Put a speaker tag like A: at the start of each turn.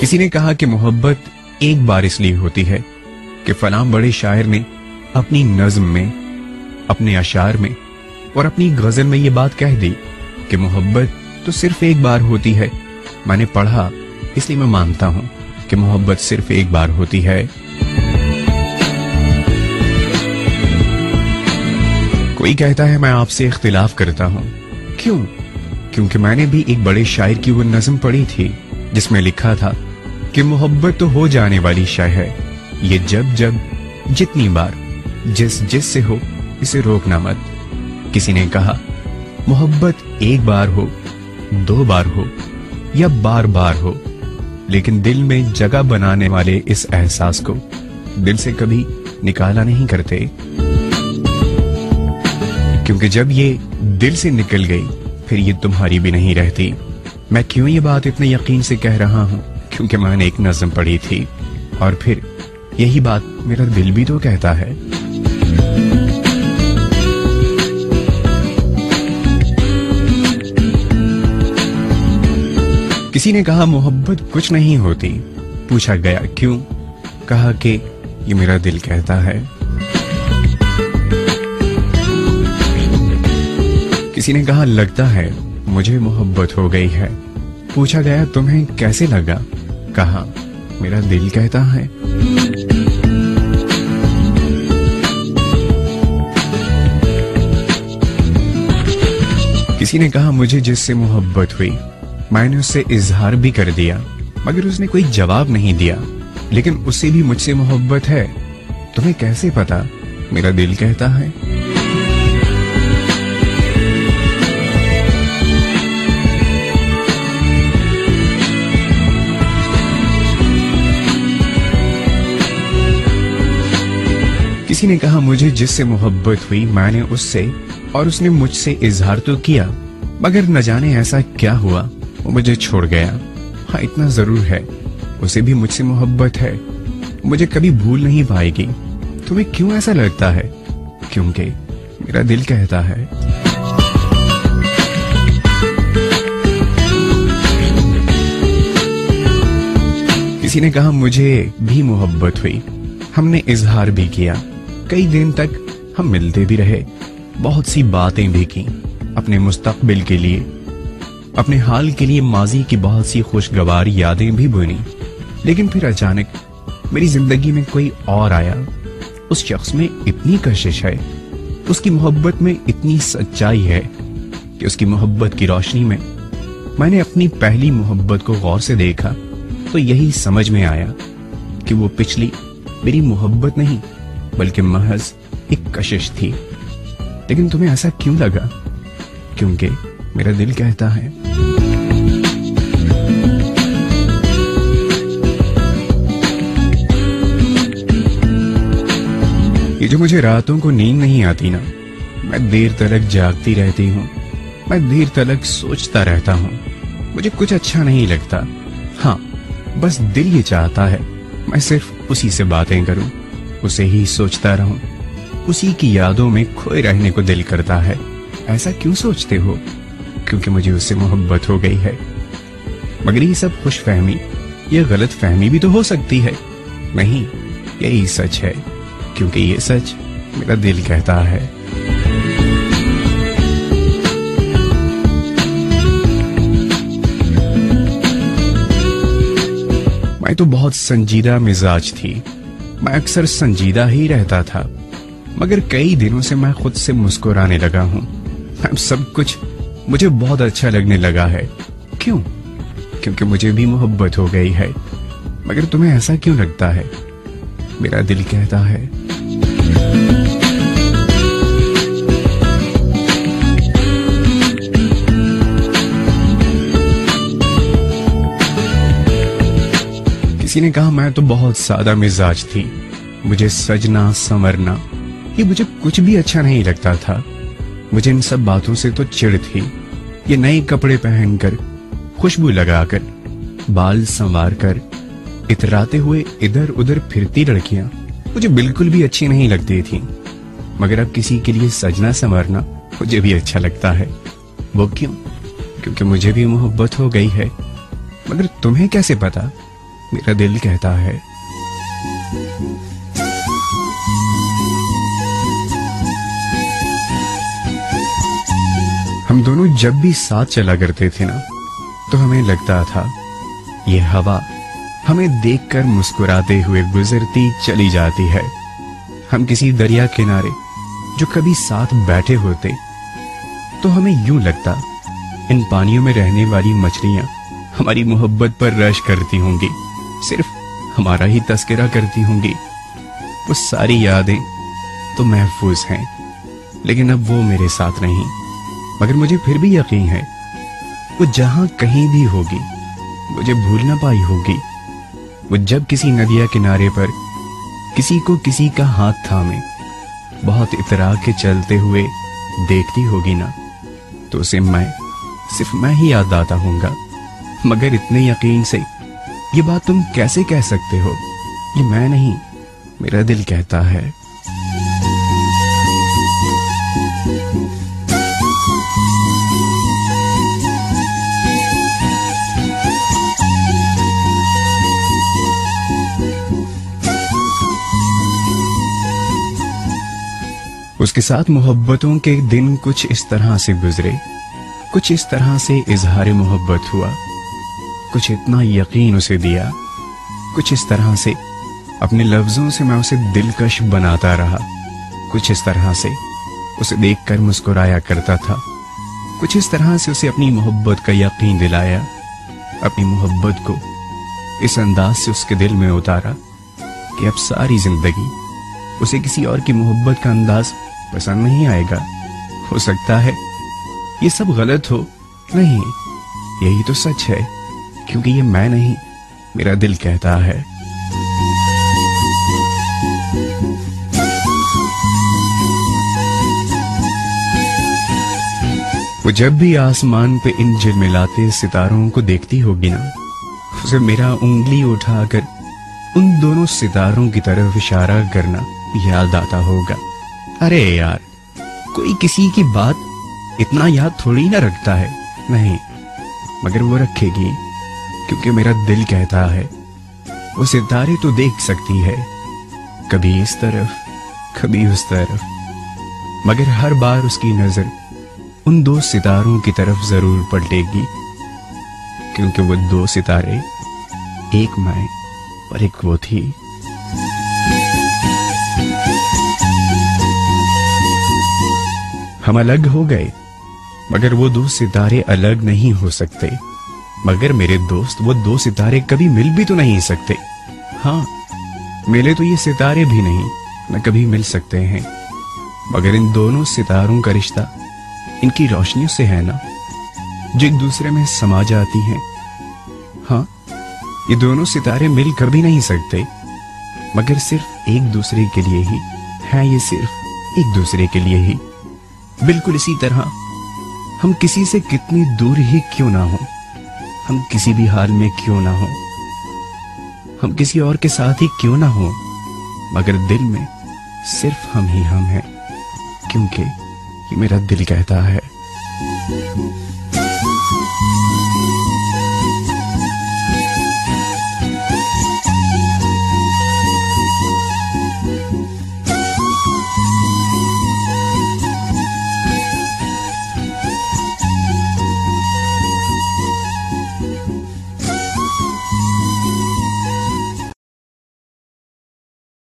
A: किसी ने कहा कि मोहब्बत एक बार इसलिए होती है कि फलां बड़े शायर ने अपनी नज्म में, अपने अशार में और अपनी गजल में ये बात कह दी कि मोहब्बत तो सिर्फ एक बार होती है। मैंने पढ़ा, इसलिए मैं मानता हूं कि मोहब्बत सिर्फ एक बार होती है। कोई कहता है मैं आपसे इख्तिलाफ करता हूं। क्यों? क्योंकि मैंने भी एक बड़े शायर की वो नज्म पढ़ी थी जिसमें लिखा था कि मोहब्बत तो हो जाने वाली शय है, ये जब जब जितनी बार जिस से हो इसे रोकना मत। किसी ने कहा मोहब्बत एक बार हो, दो बार हो या बार बार हो, लेकिन दिल में जगह बनाने वाले इस एहसास को दिल से कभी निकाला नहीं करते, क्योंकि जब ये दिल से निकल गई फिर ये तुम्हारी भी नहीं रहती। मैं क्यों ये बात इतने यकीन से कह रहा हूं? क्योंकि मैंने एक नज़्म पढ़ी थी और फिर यही बात मेरा दिल भी तो कहता है। किसी ने कहा मोहब्बत कुछ नहीं होती। पूछा गया क्यों? कहा कि ये मेरा दिल कहता है। किसी ने कहा लगता है मुझे मोहब्बत हो गई है। पूछा गया तुम्हें कैसे लगा? कहा मेरा दिल कहता है। किसी ने कहा मुझे जिससे मोहब्बत हुई मैंने उससे इजहार भी कर दिया, मगर उसने कोई जवाब नहीं दिया, लेकिन उससे भी मुझसे मोहब्बत है। तुम्हें कैसे पता? मेरा दिल कहता है। किसी ने कहा मुझे जिससे मोहब्बत हुई मैंने उससे और उसने मुझसे इजहार तो किया, मगर न जाने ऐसा क्या हुआ वो मुझे छोड़ गया। हाँ इतना जरूर है उसे भी मुझसे मोहब्बत है, मुझे कभी भूल नहीं पाएगी। तुम्हें क्यों ऐसा लगता है? क्योंकि मेरा दिल कहता है। किसी ने कहा मुझे भी मोहब्बत हुई, हमने इजहार भी किया, कई दिन तक हम मिलते भी रहे, बहुत सी बातें भी की, अपने मुस्तकबिल के लिए, अपने हाल के लिए माजी की बहुत सी खुशगवार यादें भी बुनी। लेकिन फिर अचानक मेरी जिंदगी में कोई और आया। उस शख्स में इतनी कशिश है, उसकी मोहब्बत में इतनी सच्चाई है कि उसकी मोहब्बत की रोशनी में मैंने अपनी पहली मोहब्बत को गौर से देखा तो यही समझ में आया कि वो पिछली मेरी मोहब्बत नहीं बल्कि महज एक कशिश थी। लेकिन तुम्हें ऐसा क्यों लगा? क्योंकि मेरा दिल कहता है। ये जो मुझे रातों को नींद नहीं आती ना, मैं देर तलक जागती रहती हूँ, मैं देर तलक सोचता रहता हूँ, मुझे कुछ अच्छा नहीं लगता। हाँ बस दिल ये चाहता है मैं सिर्फ उसी से बातें करूं, उसे ही सोचता रहूं, उसी की यादों में खोए रहने को दिल करता है। ऐसा क्यों सोचते हो? क्योंकि मुझे उससे मोहब्बत हो गई है। मगर ये सब खुशफहमी, ये गलत फहमी भी तो हो सकती है। नहीं, यही सच है, क्योंकि ये सच मेरा दिल कहता है। मैं तो बहुत संजीदा मिजाज थी, मैं अक्सर संजीदा ही रहता था, मगर कई दिनों से मैं खुद से मुस्कुराने लगा हूं। अब सब कुछ मुझे बहुत अच्छा लगने लगा है। क्यों? क्योंकि मुझे भी मोहब्बत हो गई है। मगर तुम्हें ऐसा क्यों लगता है? मेरा दिल कहता है। किसी ने कहा मैं तो बहुत सादा मिजाज थी, मुझे सजना संवरना ये मुझे कुछ भी अच्छा नहीं लगता था। मुझे इन सब बातों से तो चिढ़ थी। ये नए कपड़े पहनकर, खुशबू लगाकर, बाल संवार कर इतराते हुए इधर उधर फिरती लड़कियां मुझे बिल्कुल भी अच्छी नहीं लगती थी। मगर अब किसी के लिए सजना संवरना मुझे भी अच्छा लगता है। वो क्यों? क्योंकि मुझे भी मोहब्बत हो गई है। मगर तुम्हें कैसे पता? मेरा दिल कहता है। हम दोनों जब भी साथ चला करते थे ना, तो हमें लगता था ये हवा हमें देखकर मुस्कुराते हुए गुजरती चली जाती है। हम किसी दरिया किनारे जो कभी साथ बैठे होते, तो हमें यूं लगता इन पानियों में रहने वाली मछलियां हमारी मोहब्बत पर रश करती होंगी, सिर्फ हमारा ही तस्करा करती होंगी। वो सारी यादें तो महफूज हैं, लेकिन अब वो मेरे साथ नहीं। मगर मुझे फिर भी यकीन है वो जहां कहीं भी होगी, मुझे भूल ना पाई होगी। वो जब किसी नदिया किनारे पर किसी को किसी का हाथ थामे बहुत इतरा के चलते हुए देखती होगी ना, तो उसे सिर्फ मैं ही याद आता हूंगा। मगर इतने यकीन से ये बात तुम कैसे कह सकते हो? ये मैं नहीं, मेरा दिल कहता है। उसके साथ मोहब्बतों के दिन कुछ इस तरह से गुजरे, कुछ इस तरह से इजहार मोहब्बत हुआ, कुछ इतना यकीन उसे दिया, कुछ इस तरह से अपने लफ्जों से मैं उसे दिलकश बनाता रहा, कुछ इस तरह से उसे देखकर मुस्कुराया करता था, कुछ इस तरह से उसे अपनी मोहब्बत का यकीन दिलाया, अपनी मोहब्बत को इस अंदाज से उसके दिल में उतारा कि अब सारी जिंदगी उसे किसी और की मोहब्बत का अंदाज पसंद नहीं आएगा। हो सकता है ये सब गलत हो, नहीं, यही तो सच है, क्योंकि ये मैं नहीं, मेरा दिल कहता है। वो जब भी आसमान पे इन झिलमिलाते सितारों को देखती होगी ना, उसे मेरा उंगली उठाकर उन दोनों सितारों की तरफ इशारा करना याद आता होगा। अरे यार, कोई किसी की बात इतना याद थोड़ी ना रखता है, नहीं, मगर वो रखेगी, क्योंकि मेरा दिल कहता है वो सितारे तो देख सकती है, कभी इस तरफ कभी उस तरफ, मगर हर बार उसकी नजर उन दो सितारों की तरफ जरूर पलटेगी, क्योंकि वो दो सितारे एक मैं और एक वो थी। हम अलग हो गए, मगर वो दो सितारे अलग नहीं हो सकते। मगर मेरे दोस्त, वो दो सितारे कभी मिल भी तो नहीं सकते। हाँ, मिले तो ये सितारे भी नहीं, न कभी मिल सकते हैं। मगर इन दोनों सितारों का रिश्ता इनकी रोशनियों से है ना, जो एक दूसरे में समा जाती हैं। हाँ, ये दोनों सितारे मिल कर भी नहीं सकते, मगर सिर्फ एक दूसरे के लिए ही है, ये सिर्फ एक दूसरे के लिए ही। बिल्कुल इसी तरह हम किसी से कितनी दूर ही क्यों ना हो, हम किसी भी हाल में क्यों ना हो, हम किसी और के साथ ही क्यों ना हो, मगर दिल में सिर्फ हम ही हम हैं, क्योंकि ये मेरा दिल कहता है।